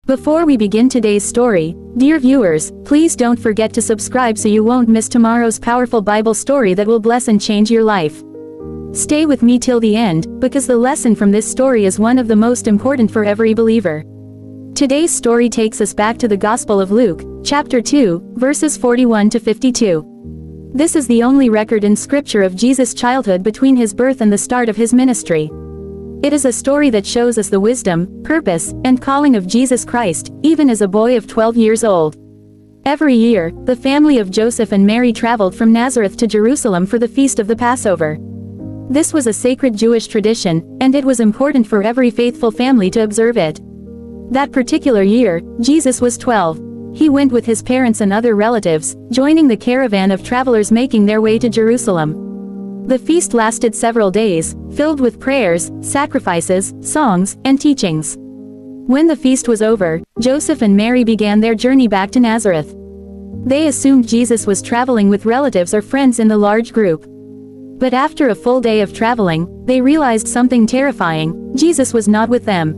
Before we begin today's story, dear viewers, please don't forget to subscribe so you won't miss tomorrow's powerful Bible story that will bless and change your life. Stay with me till the end, because the lesson from this story is one of the most important for every believer. Today's story takes us back to the Gospel of Luke, chapter 2, verses 41 to 52. This is the only record in Scripture of Jesus' childhood between his birth and the start of his ministry. It is a story that shows us the wisdom, purpose, and calling of Jesus Christ, even as a boy of 12 years old. Every year, the family of Joseph and Mary traveled from Nazareth to Jerusalem for the feast of the Passover. This was a sacred Jewish tradition, and it was important for every faithful family to observe it. That particular year, Jesus was 12. He went with his parents and other relatives, joining the caravan of travelers making their way to Jerusalem. The feast lasted several days, filled with prayers, sacrifices, songs, and teachings. When the feast was over, Joseph and Mary began their journey back to Nazareth. They assumed Jesus was traveling with relatives or friends in the large group. But after a full day of traveling, they realized something terrifying: Jesus was not with them.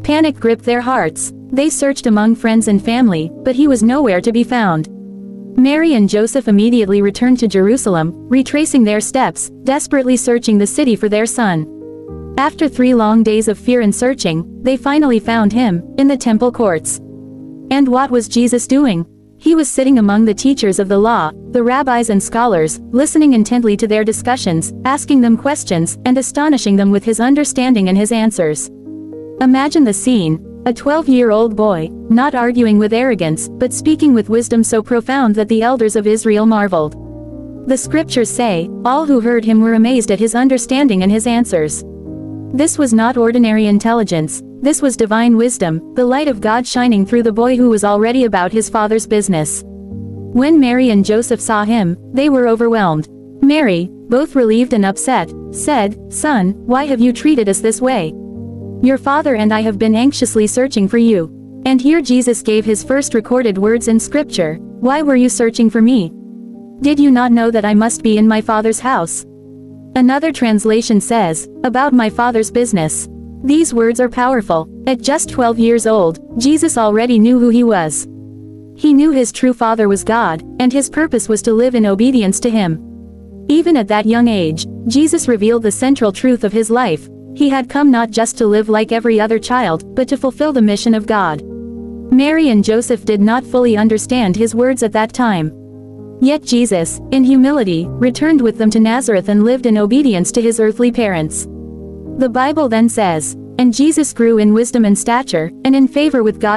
Panic gripped their hearts. They searched among friends and family, but he was nowhere to be found. Mary and Joseph immediately returned to Jerusalem, retracing their steps, desperately searching the city for their son. After 3 long days of fear and searching, they finally found him, in the temple courts. And what was Jesus doing? He was sitting among the teachers of the law, the rabbis and scholars, listening intently to their discussions, asking them questions, and astonishing them with his understanding and his answers. Imagine the scene. A 12-year-old boy, not arguing with arrogance, but speaking with wisdom so profound that the elders of Israel marveled. The scriptures say, all who heard him were amazed at his understanding and his answers. This was not ordinary intelligence. This was divine wisdom, the light of God shining through the boy who was already about his father's business. When Mary and Joseph saw him, they were overwhelmed. Mary, both relieved and upset, said, "Son, why have you treated us this way? Your father and I have been anxiously searching for you." And here Jesus gave his first recorded words in Scripture: "Why were you searching for me? Did you not know that I must be in my Father's house?" Another translation says, "About my Father's business." These words are powerful. At just 12 years old, Jesus already knew who he was. He knew his true Father was God, and his purpose was to live in obedience to him. Even at that young age, Jesus revealed the central truth of his life. He had come not just to live like every other child, but to fulfill the mission of God. Mary and Joseph did not fully understand his words at that time. Yet Jesus, in humility, returned with them to Nazareth and lived in obedience to his earthly parents. The Bible then says, "And Jesus grew in wisdom and stature, and in favor with God